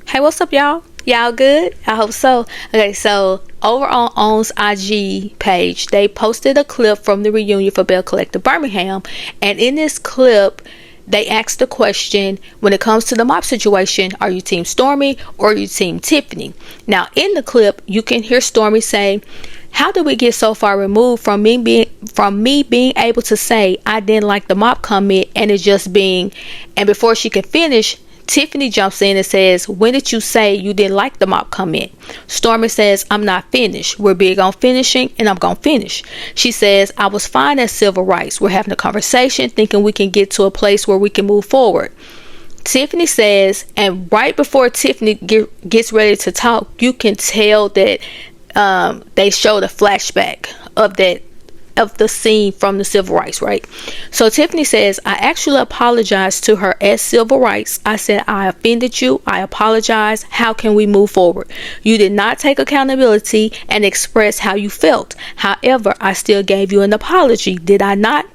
Hey, what's up, y'all? Y'all good? I hope so. Okay, so over on OWN's IG page, they posted a clip from the reunion for Belle Collective Birmingham, and in this clip, they asked the question, when it comes to the mop situation, are you team Stormi or are you team Tiffaney? Now, in the clip, you can hear Stormi say, how did we get so far removed from me being able to say I didn't like the mop comment and it just being, and before she can finish, Tiffaney jumps in and says, when did you say you didn't like the mop comment? Stormi says, I'm not finished. We're big on finishing and I'm going to finish. She says, I was fine at civil rights. We're having a conversation, thinking we can get to a place where we can move forward. Tiffaney says, and right before Tiffaney gets ready to talk, you can tell that they showed a flashback of the scene from the civil rights, right? So Tiffaney says, I actually apologized to her as civil rights. I said, I offended you. I apologize. How can we move forward? You did not take accountability and express how you felt. However, I still gave you an apology. Did I not?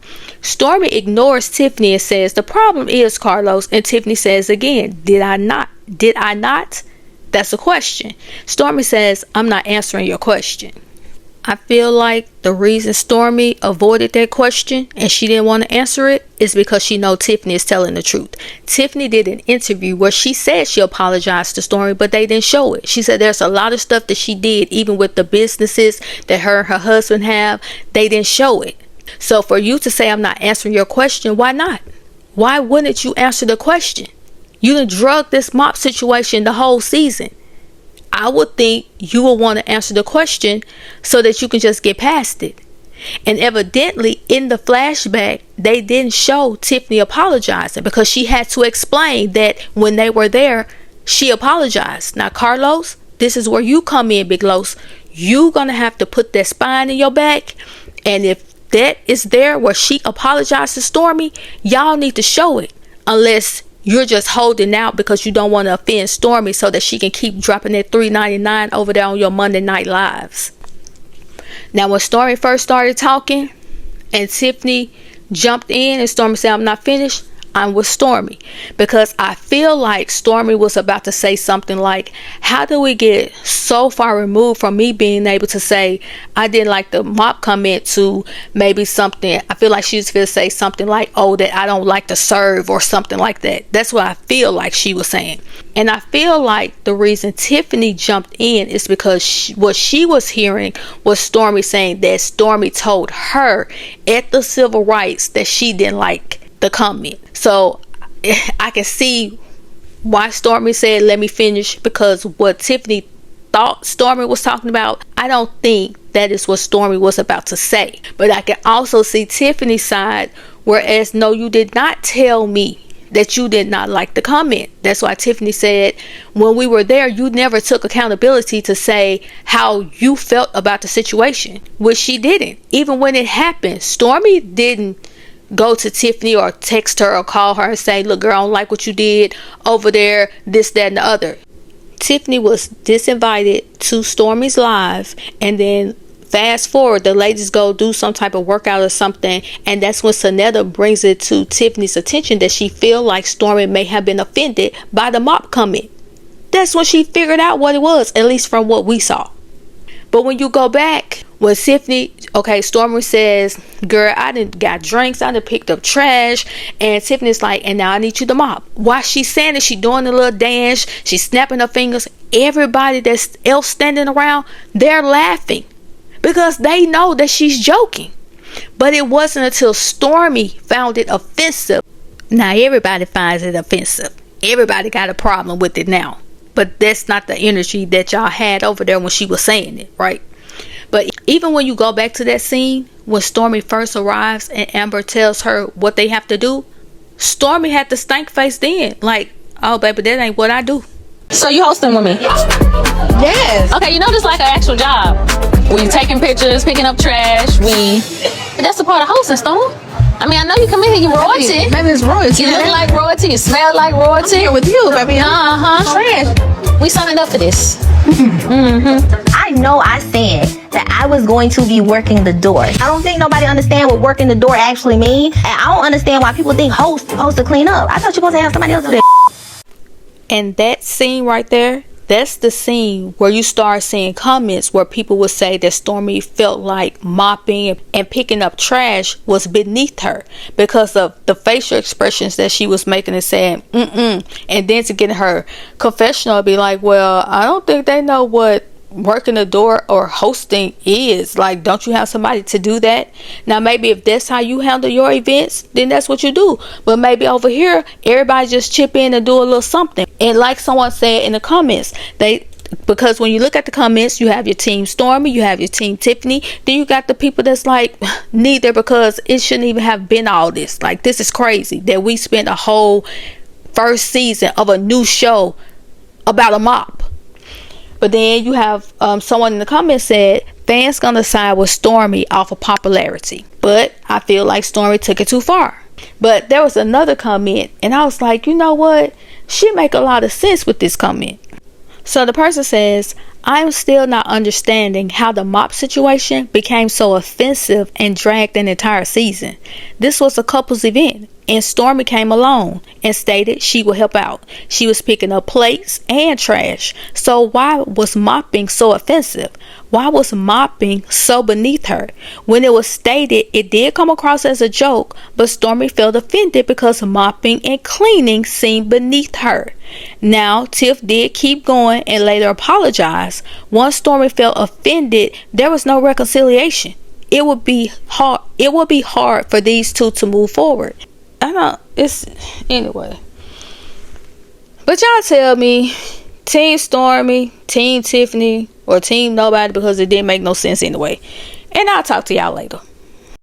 Stormi ignores Tiffaney and says, the problem is, Carlos, and Tiffaney says again, did I not? Did I not? That's a question. Stormi says, I'm not answering your question. I feel like the reason Stormi avoided that question and she didn't want to answer it is because she knows Tiffaney is telling the truth. Tiffaney did an interview where she said she apologized to Stormi, but they didn't show it. She said there's a lot of stuff that she did, even with the businesses that her and her husband have, they didn't show it. So for you to say I'm not answering your question, why not? Why wouldn't you answer the question? You done drug this mop situation the whole season. I would think you would want to answer the question so that you can just get past it. And evidently, in the flashback, they didn't show Tiffaney apologizing because she had to explain that when they were there, she apologized. Now, Carlos, this is where you come in, Big Los. You're going to have to put that spine in your back. And if that is there where she apologized to Stormi, y'all need to show it. Unless you're just holding out because you don't want to offend Stormi so that she can keep dropping that $3.99 over there on your Monday Night Lives. Now, when Stormi first started talking and Tiffaney jumped in and Stormi said, I'm not finished, I'm with Stormi. Because I feel like Stormi was about to say something like, how do we get so far removed from me being able to say I didn't like the mop comment to maybe something. I feel like she was going to say something like, oh, that I don't like to serve or something like that. That's what I feel like she was saying. And I feel like the reason Tiffaney jumped in is because what she was hearing was Stormi saying that Stormi told her at the civil rights that she didn't like the comment. So I can see why Stormi said let me finish, because what Tiffaney thought Stormi was talking about, I don't think that is what Stormi was about to say. But I can also see Tiffaney's side, whereas no, you did not tell me that you did not like the comment. That's why Tiffaney said when we were there, you never took accountability to say how you felt about the situation, which she didn't. Even when it happened, Stormi didn't go to Tiffaney or text her or call her and say, look, girl, I don't like what you did over there, this, that, and the other. Tiffaney was disinvited to Stormi's live, and then fast forward, the ladies go do some type of workout or something, and that's when Sonetta brings it to Tiffaney's attention that she feel like Stormi may have been offended by the mop comment. That's when she figured out what it was, at least from what we saw. But when you go back, when Stormi says, girl, I done got drinks, I done picked up trash, and Tiffany's like, and now I need you to mop. While she's saying it, she doing a little dance, she's snapping her fingers. Everybody that's else standing around, they're laughing because they know that she's joking. But it wasn't until Stormi found it offensive. Now everybody finds it offensive. Everybody got a problem with it now. But that's not the energy that y'all had over there when she was saying it, right? But even when you go back to that scene, when Stormi first arrives and Amber tells her what they have to do, Stormi had the stank face then. Like, oh, baby, that ain't what I do. So you hosting with me? Yes. Okay, you know this like an actual job. We taking pictures, picking up trash, that's a part of hosting, Storm. I mean, I know you come in here, you royalty. Maybe it's royalty. You look like royalty, you smell like royalty. I'm here with you, baby. Trash. We signed up for this. I know I said that I was going to be working the door. I don't think nobody understand what working the door actually mean. And I don't understand why people think host supposed to clean up. I thought you were supposed to have somebody else do that. And that scene right there, that's the scene where you start seeing comments where people would say that Stormi felt like mopping and picking up trash was beneath her because of the facial expressions that she was making and saying, and then to get in her confessional, be like, well, I don't think they know what working the door or hosting is. Like, don't you have somebody to do that? Now maybe if that's how you handle your events, then that's what you do. But maybe over here everybody just chip in and do a little something. And like someone said in the comments, because when you look at the comments, you have your team Stormi, you have your team Tiffaney, then you got the people that's like neither, because it shouldn't even have been all this. Like, this is crazy that we spent a whole first season of a new show about a mop. But then you have someone in the comments said fans gonna side with Stormi off of popularity, but I feel like Stormi took it too far. But there was another comment and I was like, you know what, she make a lot of sense with this comment. So the person says, I'm still not understanding how the mop situation became so offensive and dragged an entire season. This was a couple's event and Stormi came along and stated she would help out. She was picking up plates and trash. So why was mopping so offensive? Why was mopping so beneath her? When it was stated, it did come across as a joke, but Stormi felt offended because mopping and cleaning seemed beneath her. Now, Tiff did keep going and later apologized. Once Stormi felt offended, there was no reconciliation. It would be hard for these two to move forward. Anyway. But y'all tell me, Team Stormi, Team Tiffaney, or Team Nobody, because it didn't make no sense anyway. And I'll talk to y'all later.